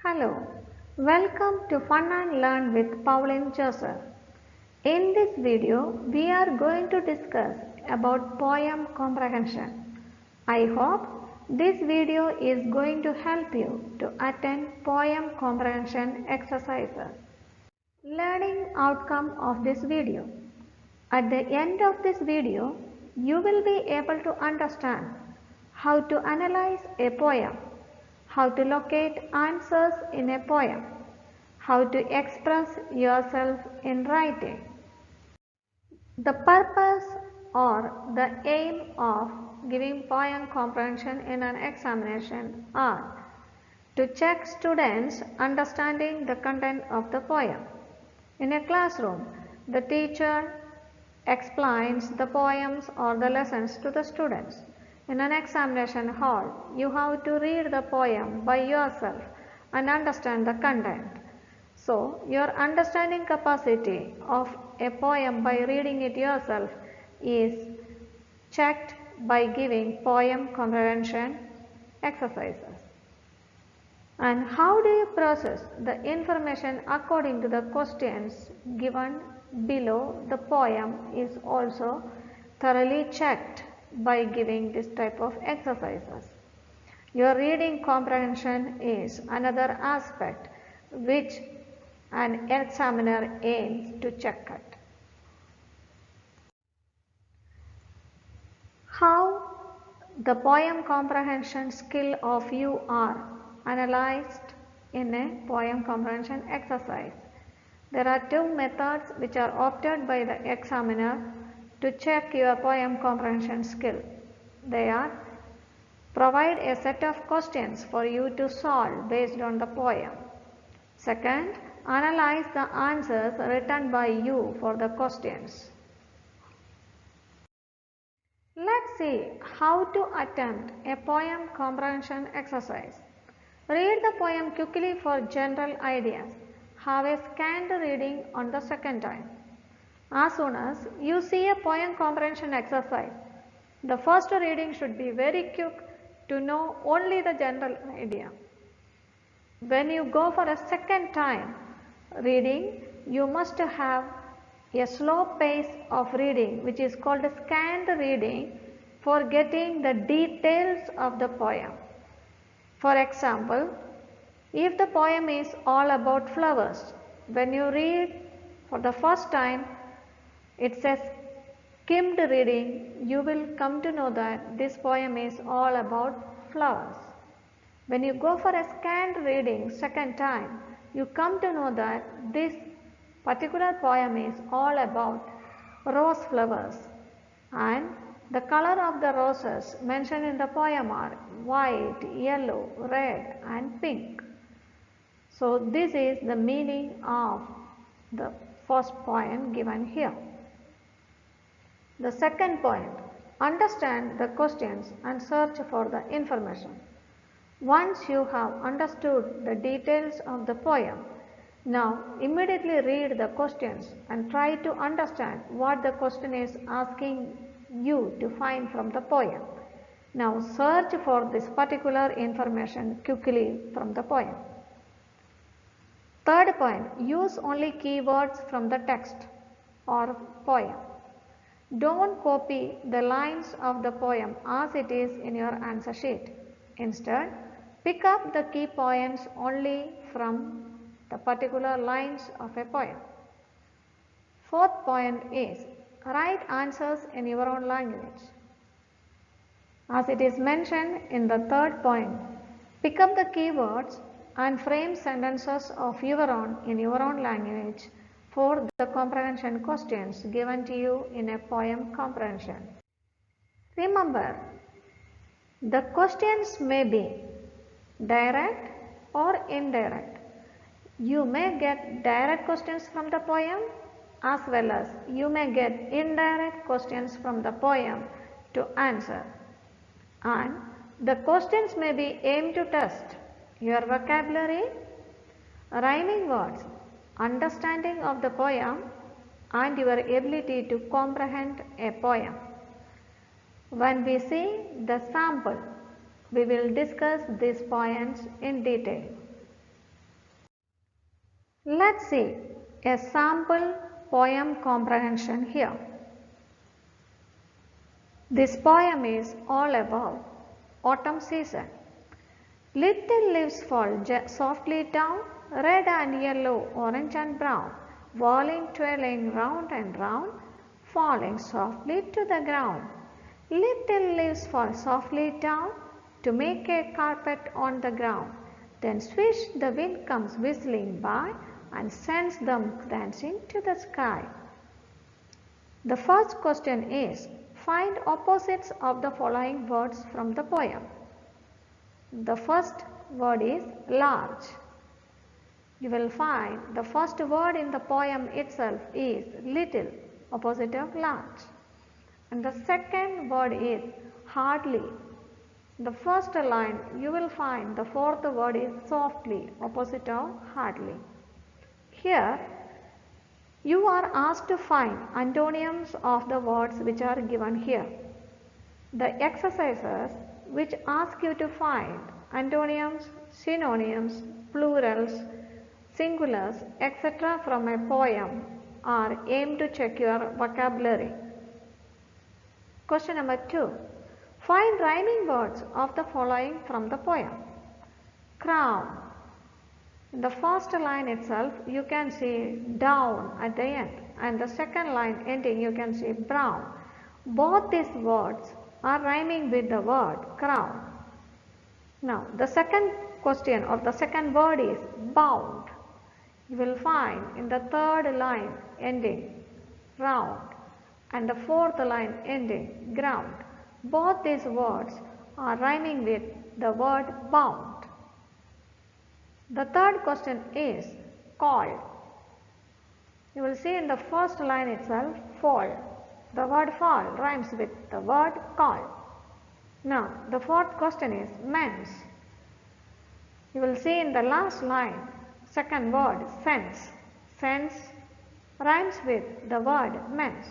Hello, welcome to Fun and Learn with Pauline Joseph. In this video, we are going to discuss about poem comprehension. I hope this video is going to help you to attend poem comprehension exercises. Learning outcome of this video. At the end of this video, you will be able to understand how to analyze a poem, how to locate answers in a poem, how to express yourself in writing. The purpose or the aim of giving poem comprehension in an examination are to check students' understanding the content of the poem. In a classroom, the teacher explains the poems or the lessons to the students. In an examination hall, you have to read the poem by yourself and understand the content. So, your understanding capacity of a poem by reading it yourself is checked by giving poem comprehension exercises. And how do you process the information according to the questions given below the poem is also thoroughly checked by giving this type of exercises. Your reading comprehension is another aspect which an examiner aims to check it. How the poem comprehension skill of you are analyzed in a poem comprehension exercise. There are two methods which are opted by the examiner to check your poem comprehension skill. They are: provide a set of questions for you to solve based on the poem. Second, analyze the answers written by you for the questions. Let's see how to attempt a poem comprehension exercise. Read the poem quickly for general ideas. Have a scanned reading on the second time. As soon as you see a poem comprehension exercise, the first reading should be very quick to know only the general idea. When you go for a second time reading, you must have a slow pace of reading, which is called scanned reading, for getting the details of the poem. For example, if the poem is all about flowers, when you read for the first time, it says skimmed reading, you will come to know that this poem is all about flowers. When you go for a scanned reading second time, you come to know that this particular poem is all about rose flowers, and the color of the roses mentioned in the poem are white, yellow, red and pink. So this is the meaning of the first poem given here. The second point, understand the questions and search for the information. Once you have understood the details of the poem, now immediately read the questions and try to understand what the question is asking you to find from the poem. Now search for this particular information quickly from the poem. Third point, use only keywords from the text or poem. Don't copy the lines of the poem as it is in your answer sheet. Instead, pick up the key points only from the particular lines of a poem. Fourth point is, write answers in your own language. As it is mentioned in the third point, pick up the keywords and frame sentences of your own in your own language for the comprehension questions given to you in a poem comprehension. Remember, the questions may be direct or indirect. You may get direct questions from the poem, as well as you may get indirect questions from the poem to answer. And the questions may be aimed to test your vocabulary, rhyming words, understanding of the poem and your ability to comprehend a poem. When we see the sample, we will discuss these points in detail. Let's see a sample poem comprehension here. This poem is all about autumn season. Little leaves fall softly down, red and yellow, orange and brown, whirling, twirling round and round, falling softly to the ground. Little leaves fall softly down to make a carpet on the ground. Then swish, the wind comes whistling by and sends them dancing to the sky. The first question is, find opposites of the following words from the poem. The first word is large. You will find the first word in the poem itself is little, opposite of large. And the second word is hardly. The first line you will find the fourth word is softly, opposite of hardly. Here you are asked to find antonyms of the words which are given here. The exercises which ask you to find antonyms, synonyms, plurals, singulars, etc. from a poem are aimed to check your vocabulary. Question number 2. Find rhyming words of the following from the poem. Crown. In the first line itself you can see down at the end, and the second line ending you can see brown. Both these words are rhyming with the word crown. Now the second question of the second word is bound. You will find in the third line ending round and the fourth line ending ground. Both these words are rhyming with the word bound. The third question is called. You will see in the first line itself fall. The word fall rhymes with the word call. Now the fourth question is men's. You will see in the last line second word sense. Sense rhymes with the word men's.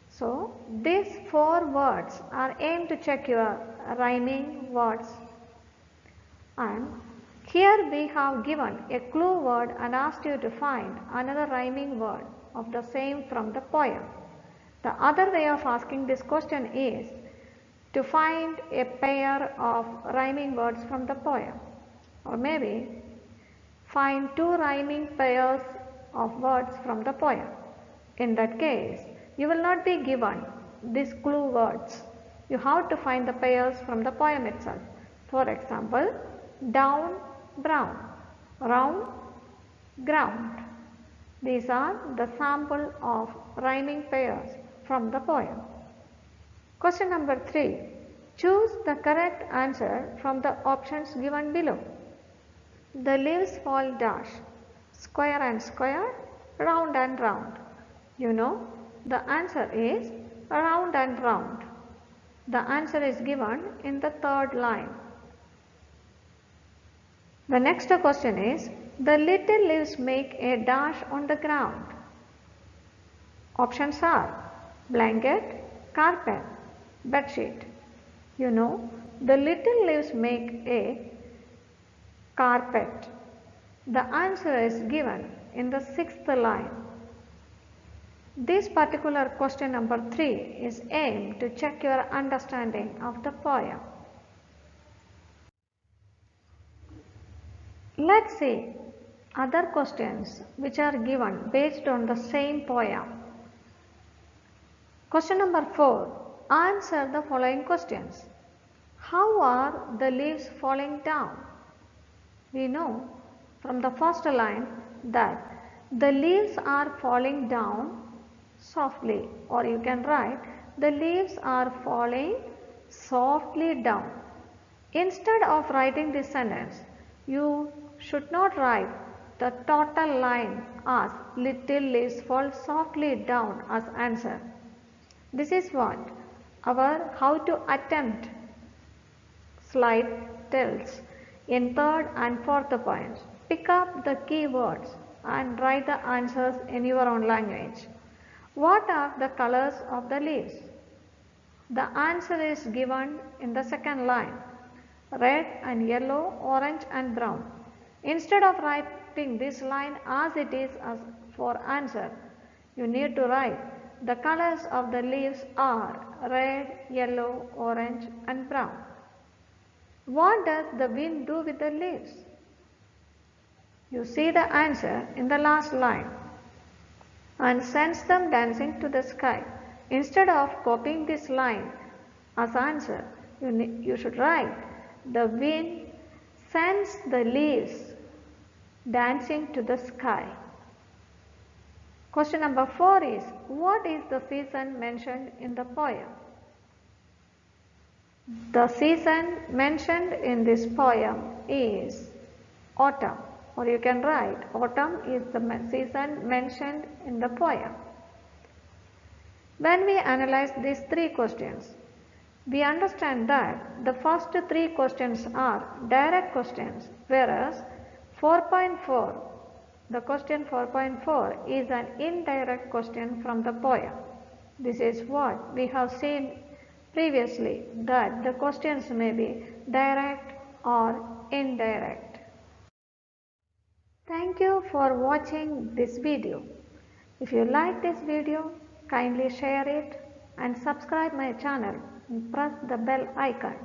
So these four words are aimed to check your rhyming words. And here we have given a clue word and asked you to find another rhyming word of the same from the poem. The other way of asking this question is to find a pair of rhyming words from the poem, or maybe find two rhyming pairs of words from the poem. In that case, you will not be given these clue words. You have to find the pairs from the poem itself. For example, down, brown, round, ground. These are the sample of rhyming pairs from the poem. Question number 3. Choose the correct answer from the options given below. The leaves fall dash, square and square, round and round. You know, the answer is round and round. The answer is given in the third line. The next question is, the little leaves make a dash on the ground. Options are blanket, carpet, bedsheet. You know, the little leaves make a carpet. The answer is given in the sixth line. This particular question number 3 is aimed to check your understanding of the poem. Let's see other questions which are given based on the same poem. Question number 4. Answer the following questions. How are the leaves falling down? We know from the first line that the leaves are falling down softly, or you can write the leaves are falling softly down. Instead of writing this sentence, you should not write the total line as little leaves fall softly down as answer. This is what our how to attempt slide tells in third and fourth points. Pick up the keywords and write the answers in your own language. What are the colors of the leaves? The answer is given in the second line. Red and yellow, orange and brown. Instead of writing this line as it is as for answer, you need to write the colors of the leaves are red, yellow, orange and brown. What does the wind do with the leaves? You see the answer in the last line and sends them dancing to the sky. Instead of copying this line as answer, you should write the wind sends the leaves dancing to the sky. Question number 4 is, what is the season mentioned in the poem? The season mentioned in this poem is autumn, or you can write autumn is the season mentioned in the poem. When we analyze these 3 questions, we understand that the first 3 questions are direct questions, whereas 4.4, the question 4.4 is an indirect question from the poem. This is what we have seen previously, that the questions may be direct or indirect. Thank you for watching this video. If you like this video, kindly share it and subscribe my channel and press the bell icon.